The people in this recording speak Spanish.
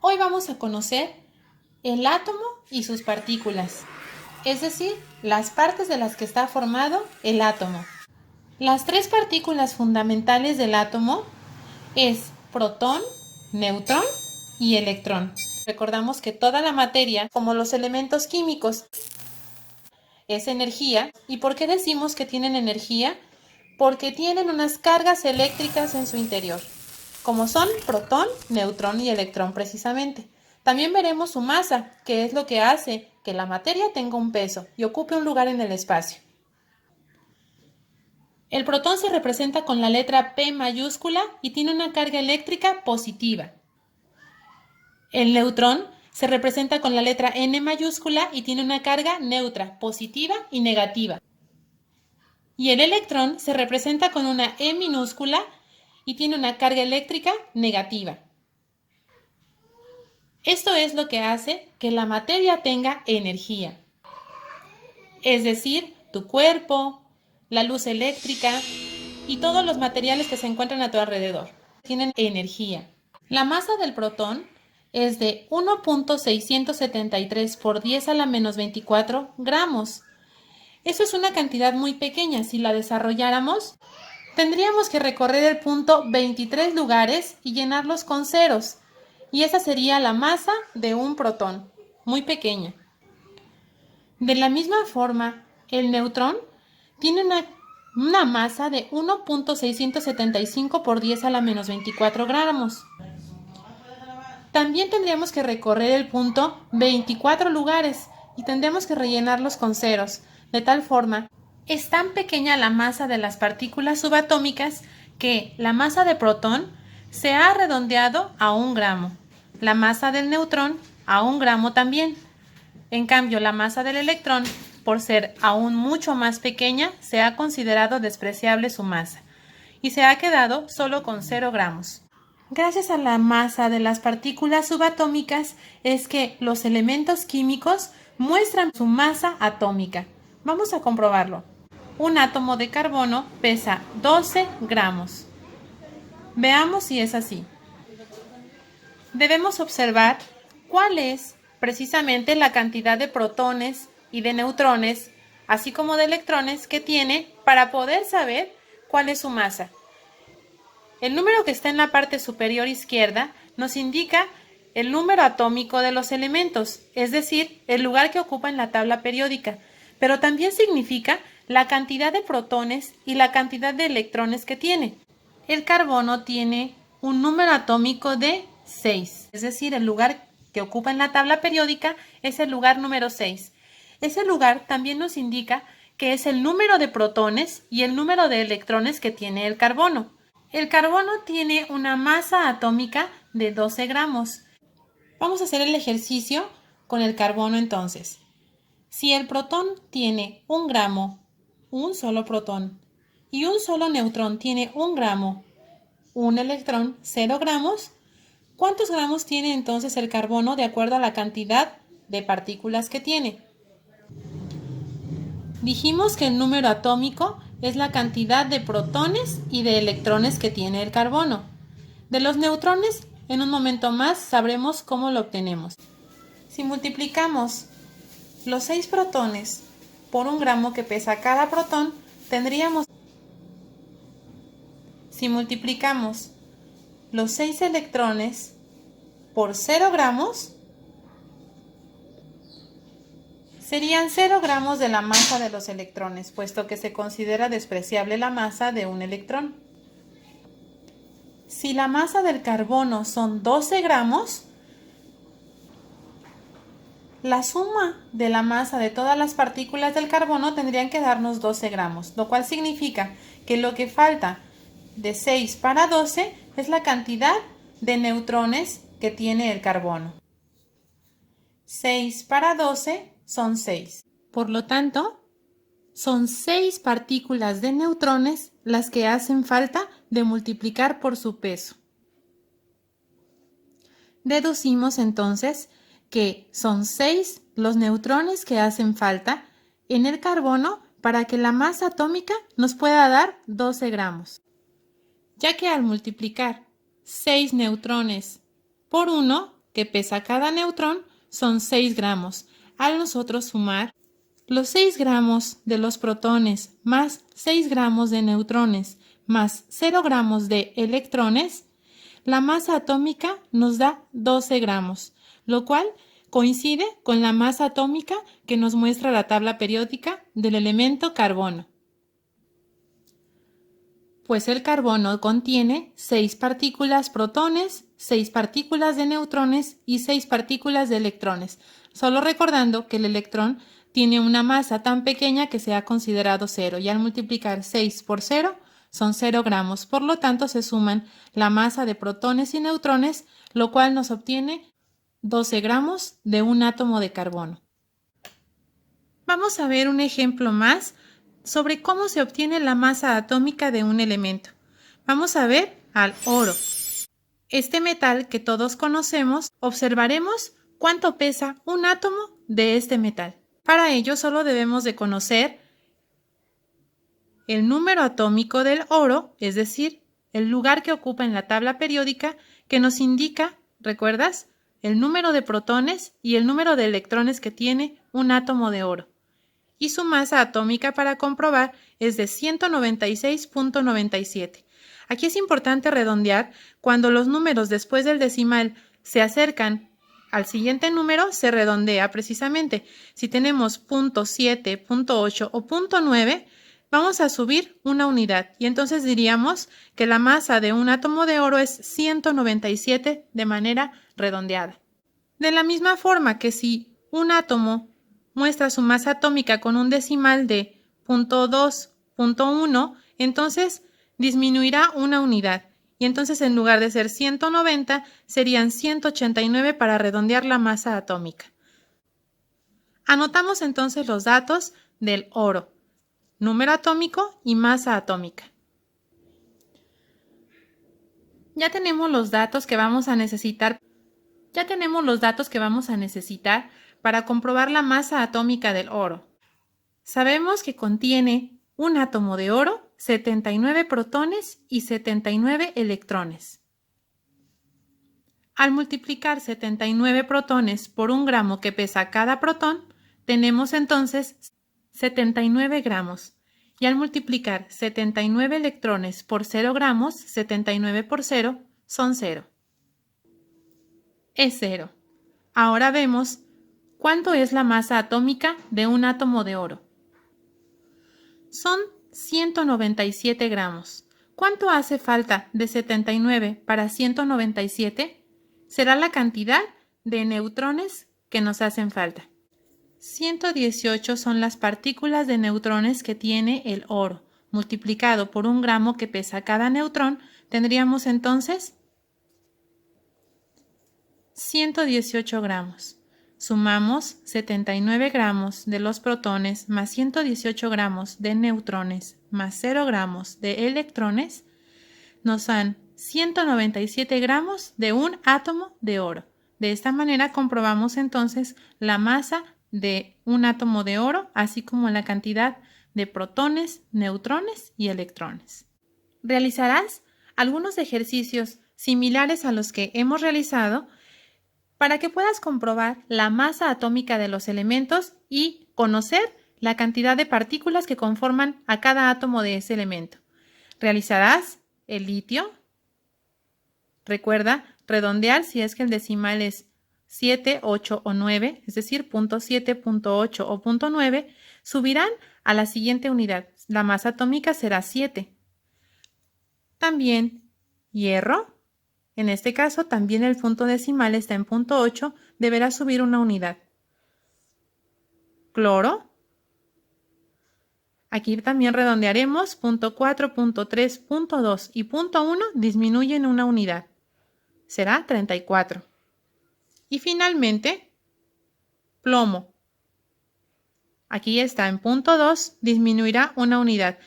Hoy vamos a conocer el átomo y sus partículas, es decir, las partes de las que está formado el átomo. Las tres partículas fundamentales del átomo es protón, neutrón y electrón. Recordamos que toda la materia, como los elementos químicos, es energía. ¿Y por qué decimos que tienen energía? Porque tienen unas cargas eléctricas en su interior, como son protón, neutrón y electrón precisamente. También veremos su masa, que es lo que hace que la materia tenga un peso y ocupe un lugar en el espacio. El protón se representa con la letra P mayúscula y tiene una carga eléctrica positiva. El neutrón se representa con la letra N mayúscula y tiene una carga neutra, positiva y negativa. Y el electrón se representa con una E minúscula y tiene una carga eléctrica negativa. Esto es lo que hace que la materia tenga energía. Es decir, tu cuerpo, la luz eléctrica y todos los materiales que se encuentran a tu alrededor tienen energía. La masa del protón es de 1.673 por 10 a la menos 24 gramos. Eso es una cantidad muy pequeña. Si la desarrolláramos, tendríamos que recorrer el punto 23 lugares y llenarlos con ceros. Y esa sería la masa de un protón, muy pequeña. De la misma forma, el neutrón tiene una masa de 1.675 por 10 a la menos 24 gramos. También tendríamos que recorrer el punto 24 lugares y tendríamos que rellenarlos con ceros. De tal forma, es tan pequeña la masa de las partículas subatómicas que la masa de protón se ha redondeado a 1 gramo. La masa del neutrón a 1 gramo también. En cambio, la masa del electrón, por ser aún mucho más pequeña, se ha considerado despreciable su masa y se ha quedado solo con 0 gramos. Gracias a la masa de las partículas subatómicas es que los elementos químicos muestran su masa atómica. Vamos a comprobarlo. Un átomo de carbono pesa 12 gramos. Veamos si es así. Debemos observar cuál es precisamente la cantidad de protones y de neutrones, así como de electrones que tiene para poder saber cuál es su masa. El número que está en la parte superior izquierda nos indica el número atómico de los elementos, es decir, el lugar que ocupa en la tabla periódica, pero también significa la cantidad de protones y la cantidad de electrones que tiene. El carbono tiene un número atómico de 6, es decir, el lugar que ocupa en la tabla periódica es el lugar número 6. Ese lugar también nos indica que es el número de protones y el número de electrones que tiene el carbono. El carbono tiene una masa atómica de 12 gramos. Vamos a hacer el ejercicio con el carbono entonces. Si el protón tiene 1 gramo, un solo protón, y un solo neutrón tiene 1 gramo, un electrón, 0 gramos, ¿cuántos gramos tiene entonces el carbono de acuerdo a la cantidad de partículas que tiene? Dijimos que el número atómico es la cantidad de protones y de electrones que tiene el carbono. De los neutrones, en un momento más sabremos cómo lo obtenemos. Si multiplicamos los 6 protones por 1 gramo que pesa cada protón, tendríamos. Si multiplicamos los 6 electrones por 0 gramos, serían 0 gramos de la masa de los electrones, puesto que se considera despreciable la masa de un electrón. Si la masa del carbono son 12 gramos, la suma de la masa de todas las partículas del carbono tendrían que darnos 12 gramos, lo cual significa que lo que falta de 6 para 12 es la cantidad de neutrones que tiene el carbono. 6 para 12 son 6. Por lo tanto, son 6 partículas de neutrones las que hacen falta de multiplicar por su peso. Deducimos entonces que son 6 los neutrones que hacen falta en el carbono para que la masa atómica nos pueda dar 12 gramos. Ya que al multiplicar 6 neutrones por 1, que pesa cada neutrón son 6 gramos. Al nosotros sumar los 6 gramos de los protones más 6 gramos de neutrones más 0 gramos de electrones, la masa atómica nos da 12 gramos, lo cual coincide con la masa atómica que nos muestra la tabla periódica del elemento carbono. Pues el carbono contiene 6 partículas protones, 6 partículas de neutrones y 6 partículas de electrones, solo recordando que el electrón tiene una masa tan pequeña que se ha considerado 0 y al multiplicar 6 por 0 son 0 gramos, por lo tanto se suman la masa de protones y neutrones, lo cual nos obtiene 12 gramos de un átomo de carbono. Vamos a ver un ejemplo más sobre cómo se obtiene la masa atómica de un elemento. Vamos a ver al oro. Este metal que todos conocemos, observaremos cuánto pesa un átomo de este metal. Para ello solo debemos de conocer el número atómico del oro, es decir, el lugar que ocupa en la tabla periódica que nos indica, ¿recuerdas?, el número de protones y el número de electrones que tiene un átomo de oro. Y su masa atómica para comprobar es de 196.97. Aquí es importante redondear cuando los números después del decimal se acercan al siguiente número, se redondea precisamente. Si tenemos 0.7, 0.8 o 0.9, vamos a subir una unidad y entonces diríamos que la masa de un átomo de oro es 197 de manera redondeada. De la misma forma que si un átomo muestra su masa atómica con un decimal de 0.2, 0.1, entonces disminuirá una unidad. Y entonces en lugar de ser 190, serían 189 para redondear la masa atómica. Anotamos entonces los datos del oro, número atómico y masa atómica. Ya tenemos los datos que vamos a necesitar para comprobar la masa atómica del oro. Sabemos que contiene un átomo de oro, 79 protones y 79 electrones. Al multiplicar 79 protones por 1 gramo que pesa cada protón, tenemos entonces 79 gramos. Y al multiplicar 79 electrones por 0 gramos, 79 por 0 son 0. Es 0. Ahora vemos cuánto es la masa atómica de un átomo de oro. Son 197 gramos. ¿Cuánto hace falta de 79 para 197? Será la cantidad de neutrones que nos hacen falta. 118 son las partículas de neutrones que tiene el oro. Multiplicado por 1 gramo que pesa cada neutrón, tendríamos entonces 118 gramos. Sumamos 79 gramos de los protones más 118 gramos de neutrones más 0 gramos de electrones, nos dan 197 gramos de un átomo de oro. De esta manera comprobamos entonces la masa de un átomo de oro, así como la cantidad de protones, neutrones y electrones. Realizarás algunos ejercicios similares a los que hemos realizado para que puedas comprobar la masa atómica de los elementos y conocer la cantidad de partículas que conforman a cada átomo de ese elemento. Realizarás el litio. Recuerda redondear si es que el decimal es 7, 8 o 9, es decir, 0.7, 0.8 o 0.9, subirán a la siguiente unidad. La masa atómica será 7. También hierro. En este caso, también el punto decimal está en 0.8, deberá subir una unidad. Cloro. Aquí también redondearemos 0.4, 0.3, 0.2 y 0.1 disminuyen una unidad. Será 34. Y finalmente, plomo. Aquí está en 0.2, disminuirá una unidad.